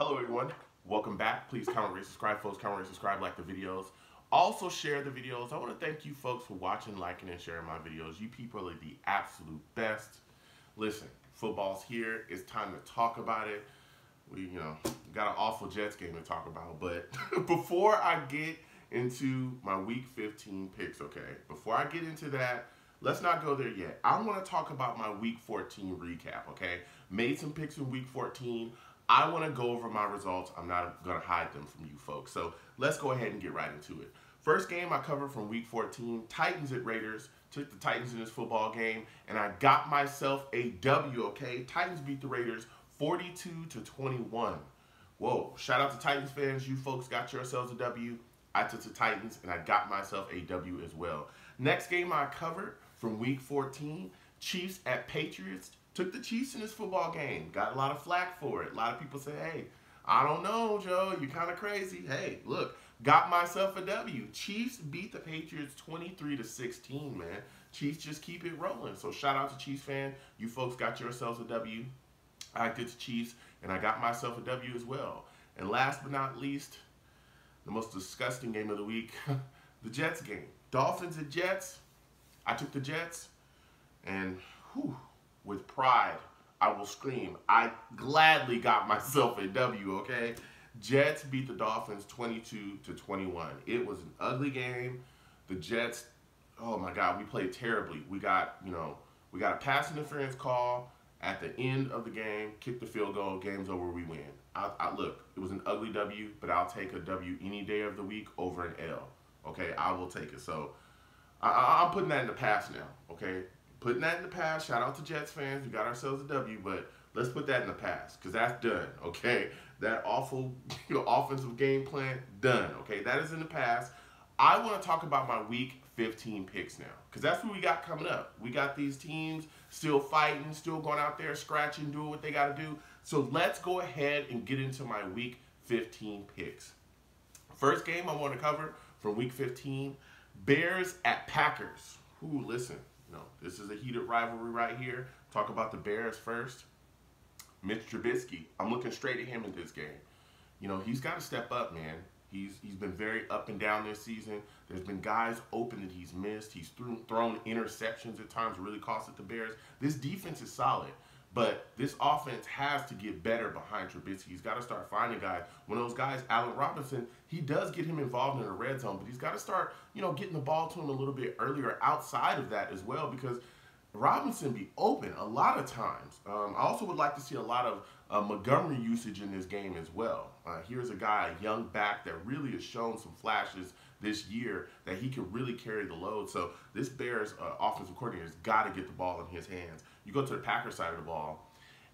Hello everyone, welcome back. Please comment, rate, subscribe, folks. Comment, rate, subscribe, like the videos. Also share the videos. I want to thank you folks for watching, liking, and sharing my videos. You people are the absolute best. Listen, football's here. It's time to talk about it. We got an awful Jets game to talk about. But before I get into my Week 15 picks, okay? Before I get into that, let's not go there yet. I want to talk about my Week 14 recap, okay? Made some picks in Week 14. I want to go over my results. I'm not going to hide them from you folks. So let's go ahead and get right into it. First game I covered from Week 14, Titans at Raiders. Took the Titans in this football game, and I got myself a W, okay? Titans beat the Raiders 42-21. Whoa, shout out to Titans fans. You folks got yourselves a W. I took the Titans, and I got myself a W as well. Next game I covered from Week 14, Chiefs at Patriots. Took the Chiefs in this football game. Got a lot of flack for it. A lot of people say, hey, I don't know, Joe. You're kind of crazy. Hey, look, got myself a W. Chiefs beat the Patriots 23-16, man. Chiefs just keep it rolling. So shout out to Chiefs fan. You folks got yourselves a W. I did the Chiefs, and I got myself a W as well. And last but not least, the most disgusting game of the week, the Jets game. Dolphins at Jets. I took the Jets, and whew, with pride, I will scream, I gladly got myself a W, okay? Jets beat the Dolphins 22-21. It was an ugly game. The Jets, oh my God, we played terribly. We got a pass interference call at the end of the game, kicked the field goal, game's over, we win. Look, it was an ugly W, but I'll take a W any day of the week over an L, okay? I will take it. So I'm putting that in the past now, okay? Putting that in the past. Shout out to Jets fans. We got ourselves a W, but let's put that in the past because that's done, okay? That awful offensive game plan, done, okay? That is in the past. I want to talk about my Week 15 picks now because that's what we got coming up. We got these teams still fighting, still going out there, scratching, doing what they got to do. So let's go ahead and get into my Week 15 picks. First game I want to cover from Week 15, Bears at Packers. Ooh, listen. This is a heated rivalry right here. Talk about the Bears first. Mitch Trubisky, I'm looking straight at him in this game. He's got to step up, man. He's been very up and down this season. There's been guys open that he's missed. He's thrown interceptions at times, really costed the Bears. This defense is solid, but this offense has to get better behind Trubisky. He's got to start finding guys. One of those guys, Allen Robinson, he does get him involved in the red zone, but he's got to start, getting the ball to him a little bit earlier outside of that as well because Robinson be open a lot of times. I also would like to see a lot of Montgomery usage in this game as well. Here's a guy, a young back that really has shown some flashes this year that he can really carry the load. So this Bears offensive coordinator has got to get the ball in his hands. You go to the Packers side of the ball,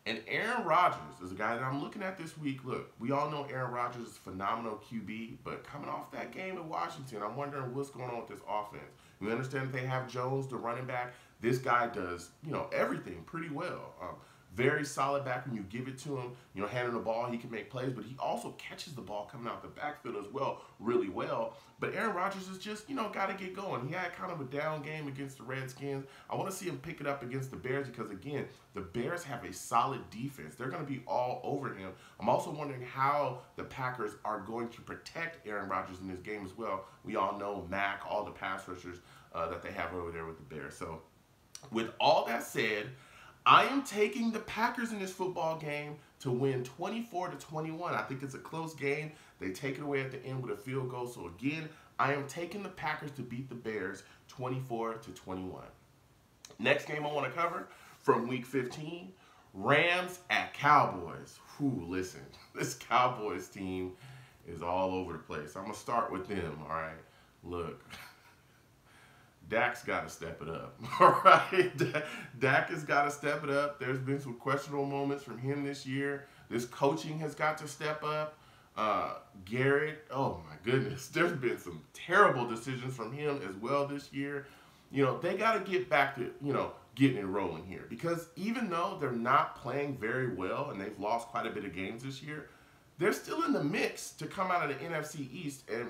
and Aaron Rodgers is a guy that I'm looking at this week. Look, we all know Aaron Rodgers is a phenomenal QB, but coming off that game in Washington, I'm wondering what's going on with this offense. We understand that they have Jones, the running back. This guy does, everything pretty well. Very solid back when you give it to him. Handling the ball, he can make plays, but he also catches the ball coming out the backfield as well really well. But Aaron Rodgers is just, got to get going. He had kind of a down game against the Redskins. I want to see him pick it up against the Bears because, again, the Bears have a solid defense. They're going to be all over him. I'm also wondering how the Packers are going to protect Aaron Rodgers in this game as well. We all know Mack, all the pass rushers that they have over there with the Bears. So with all that said, I am taking the Packers in this football game to win 24-21. I think it's a close game. They take it away at the end with a field goal. So again, I am taking the Packers to beat the Bears 24-21. Next game I want to cover from Week 15, Rams at Cowboys. Whew, listen, this Cowboys team is all over the place. I'm going to start with them, all right? Look. Dak's got to step it up, all right? Dak has got to step it up. There's been some questionable moments from him this year. This coaching has got to step up. Garrett, oh my goodness. There's been some terrible decisions from him as well this year. They got to get back to, getting it rolling here because even though they're not playing very well and they've lost quite a bit of games this year, they're still in the mix to come out of the NFC East and,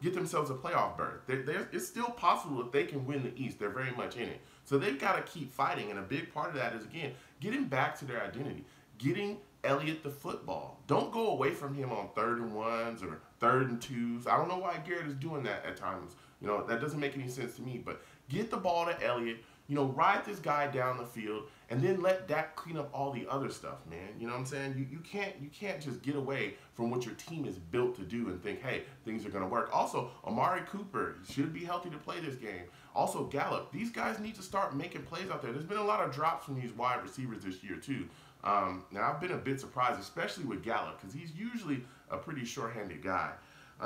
get themselves a playoff berth. It's still possible that they can win the East. They're very much in it. So they've got to keep fighting, and a big part of that is, again, getting back to their identity, getting Elliott the football. Don't go away from him on 3rd and 1s or 3rd and 2s. I don't know why Garrett is doing that at times. You know, that doesn't make any sense to me. But get the ball to Elliott. You know, ride this guy down the field, and then let Dak clean up all the other stuff, man. You know what I'm saying? You can't just get away from what your team is built to do and think, hey, things are going to work. Also, Amari Cooper should be healthy to play this game. Also, Gallup. These guys need to start making plays out there. There's been a lot of drops from these wide receivers this year, too. Now, I've been a bit surprised, especially with Gallup, because he's usually a pretty short-handed guy.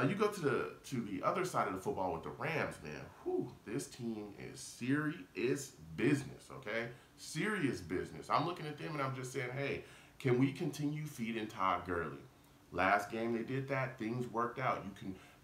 You go to the other side of the football with the Rams, man. Whew, this team is serious business, okay? Serious business. I'm looking at them and I'm just saying, hey, can we continue feeding Todd Gurley? Last game they did that. Things worked out.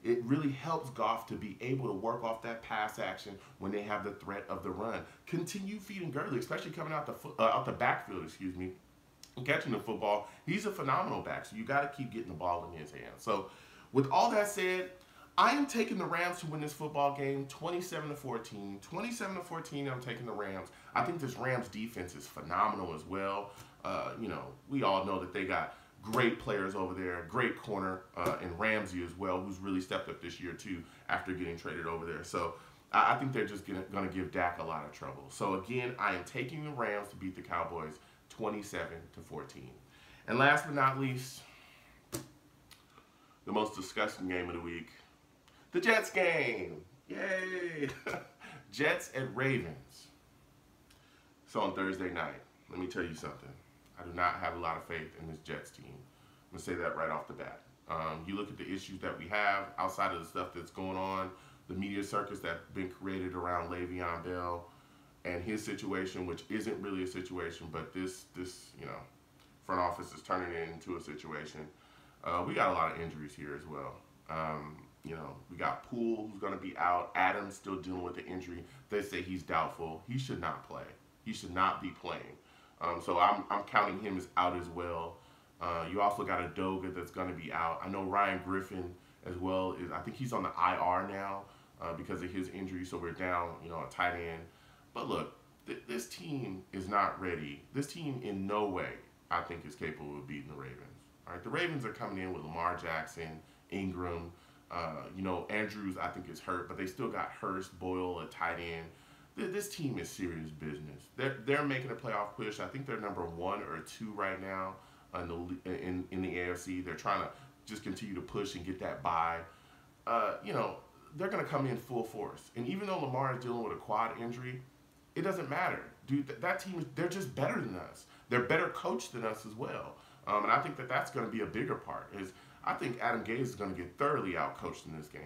It really helps Goff to be able to work off that pass action when they have the threat of the run. Continue feeding Gurley, especially coming out the backfield, and catching the football. He's a phenomenal back, so you got to keep getting the ball in his hands. So, with all that said, I am taking the Rams to win this football game 27-14. 27-14, I'm taking the Rams. I think this Rams defense is phenomenal as well. You know, we all know that they got great players over there, great corner in Ramsey as well, who's really stepped up this year too after getting traded over there. So I think they're just going to give Dak a lot of trouble. So again, I am taking the Rams to beat the Cowboys 27-14. And last but not least, the most disgusting game of the week, the Jets game. Yay! Jets at Ravens. So on Thursday night, let me tell you something. I do not have a lot of faith in this Jets team. I'm going to say that right off the bat. You look at the issues that we have outside of the stuff that's going on, the media circus that's been created around Le'Veon Bell and his situation, which isn't really a situation, but this you know, front office is turning it into a situation. We got a lot of injuries here as well. You know, we got Poole, who's going to be out. Adams still dealing with the injury. They say he's doubtful. He should not play. He should not be playing. So I'm counting him as out as well. You also got a Doga that's going to be out. I know Ryan Griffin as well. I think he's on the IR now because of his injury. So we're down, you know, a tight end. But look, this team is not ready. This team in no way, I think, is capable of beating the Ravens. All right, the Ravens are coming in with Lamar Jackson, Ingram. You know, Andrews, I think, is hurt, but they still got Hurst, Boyle, a tight end. This team is serious business. They're making a playoff push. I think they're number 1 or 2 right now in the AFC. They're trying to just continue to push and get that bye. You know, they're going to come in full force. And even though Lamar is dealing with a quad injury, it doesn't matter. Dude, that team, they're just better than us. They're better coached than us as well. And I think that's going to be a bigger part. I think Adam Gase is going to get thoroughly out-coached in this game.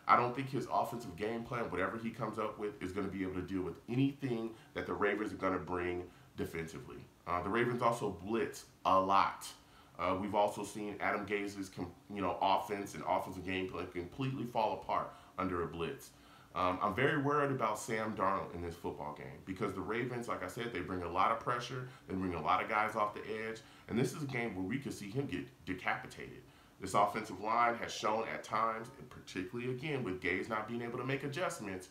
I don't think his offensive game plan, whatever he comes up with, is going to be able to deal with anything that the Ravens are going to bring defensively. The Ravens also blitz a lot. We've also seen Adam Gase's offense and offensive game plan completely fall apart under a blitz. I'm very worried about Sam Darnold in this football game because the Ravens, like I said, they bring a lot of pressure. They bring a lot of guys off the edge. And this is a game where we could see him get decapitated. This offensive line has shown at times, and particularly again with Gase not being able to make adjustments,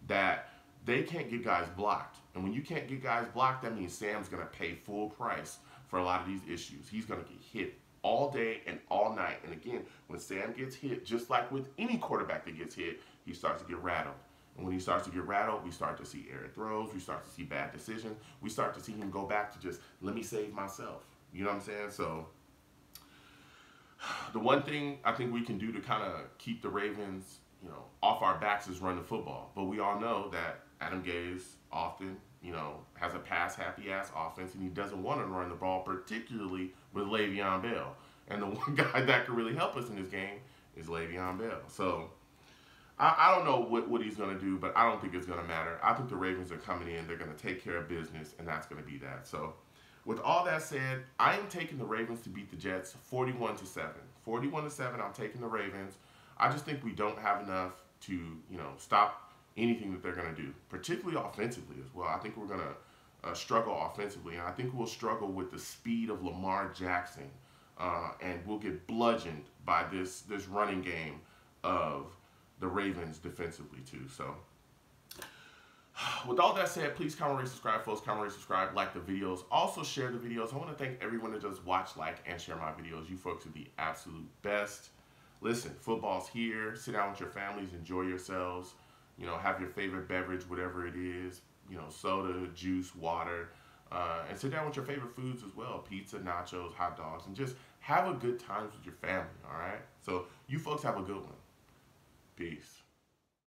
that they can't get guys blocked. And when you can't get guys blocked, that means Sam's going to pay full price for a lot of these issues. He's going to get hit all day and all night. And again, when Sam gets hit, just like with any quarterback that gets hit, he starts to get rattled. And when he starts to get rattled, we start to see errant throws. We start to see bad decisions. We start to see him go back to just, let me save myself. You know what I'm saying? So the one thing I think we can do to kind of keep the Ravens, off our backs is run the football. But we all know that Adam Gase often, has a pass-happy-ass offense, and he doesn't want to run the ball, particularly with Le'Veon Bell. And the one guy that could really help us in this game is Le'Veon Bell. So I don't know what he's going to do, but I don't think it's going to matter. I think the Ravens are coming in. They're going to take care of business, and that's going to be that. So with all that said, I am taking the Ravens to beat the Jets 41-7. 41-7, I'm taking the Ravens. I just think we don't have enough to, stop anything that they're going to do, particularly offensively as well. I think we're going to struggle offensively, and I think we'll struggle with the speed of Lamar Jackson, and we'll get bludgeoned by this running game of the Ravens defensively too. So With all that said, please comment, rate, subscribe, folks. Comment, rate, subscribe, like the videos. Also share the videos. I want to thank everyone that just watch, like, and share my videos. You folks are the absolute best. Listen, football's here. Sit down with your families, enjoy yourselves. You know, have your favorite beverage, whatever it is. You know, soda, juice, water. And sit down with your favorite foods as well. Pizza, nachos, hot dogs. And just have a good time with your family, all right? So you folks have a good one. Peace.